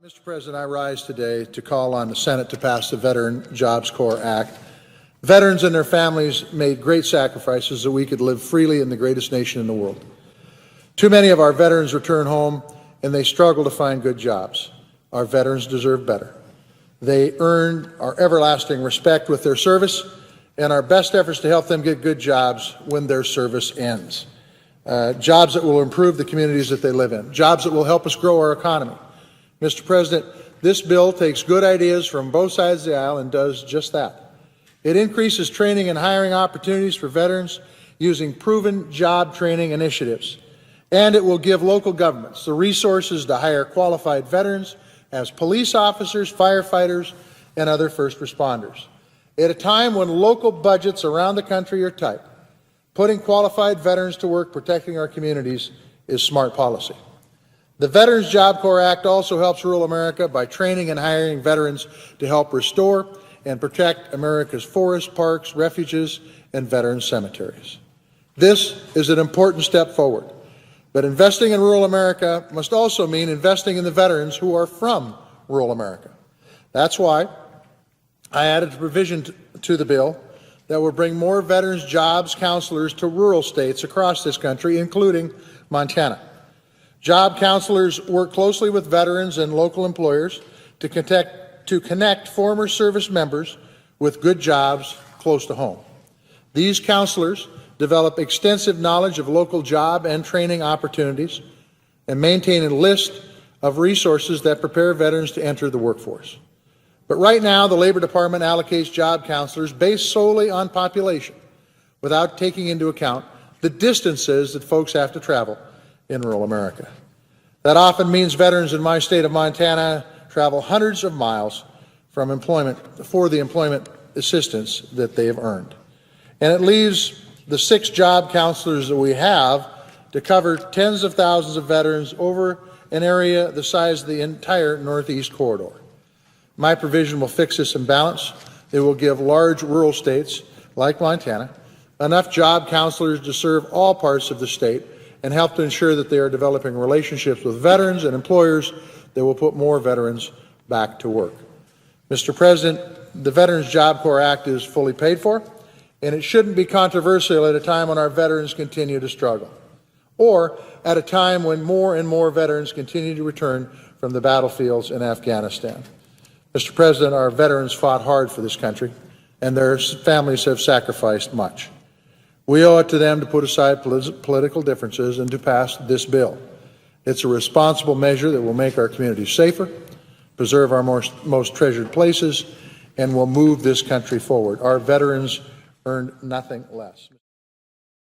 Mr. President, I rise today to call on the Senate to pass the Veteran Jobs Corps Act. Veterans and their families made great sacrifices so we could live freely in the greatest nation in the world. Too many of our veterans return home and they struggle to find good jobs. Our veterans deserve better. They earn our everlasting respect with their service and our best efforts to help them get good jobs when their service ends. Jobs that will improve the communities that they live in, jobs that will help us grow our economy. Mr. President, this bill takes good ideas from both sides of the aisle and does just that. It increases training and hiring opportunities for veterans using proven job training initiatives. And it will give local governments the resources to hire qualified veterans as police officers, firefighters, and other first responders. At a time when local budgets around the country are tight, putting qualified veterans to work protecting our communities is smart policy. The Veterans Job Corps Act also helps rural America by training and hiring veterans to help restore and protect America's forests, parks, refuges, and veteran cemeteries. This is an important step forward, but investing in rural America must also mean investing in the veterans who are from rural America. That's why I added a provision to the bill that will bring more veterans jobs counselors to rural states across this country, including Montana. Job counselors work closely with veterans and local employers to connect former service members with good jobs close to home. These counselors develop extensive knowledge of local job and training opportunities and maintain a list of resources that prepare veterans to enter the workforce. But right now, the Labor Department allocates job counselors based solely on population without taking into account the distances that folks have to travel in rural America. That often means veterans in my state of Montana travel hundreds of miles from employment for the employment assistance that they have earned. And it leaves the 6 job counselors that we have to cover tens of thousands of veterans over an area the size of the entire Northeast corridor. My provision will fix this imbalance. It will give large rural states like Montana enough job counselors to serve all parts of the state and help to ensure that they are developing relationships with veterans and employers that will put more veterans back to work. Mr. President, the Veterans Job Corps Act is fully paid for, and it shouldn't be controversial at a time when our veterans continue to struggle, or at a time when more and more veterans continue to return from the battlefields in Afghanistan. Mr. President, our veterans fought hard for this country, and their families have sacrificed much. We owe it to them to put aside political differences and to pass this bill. It's a responsible measure that will make our communities safer, preserve our most treasured places, and will move this country forward. Our veterans earn nothing less.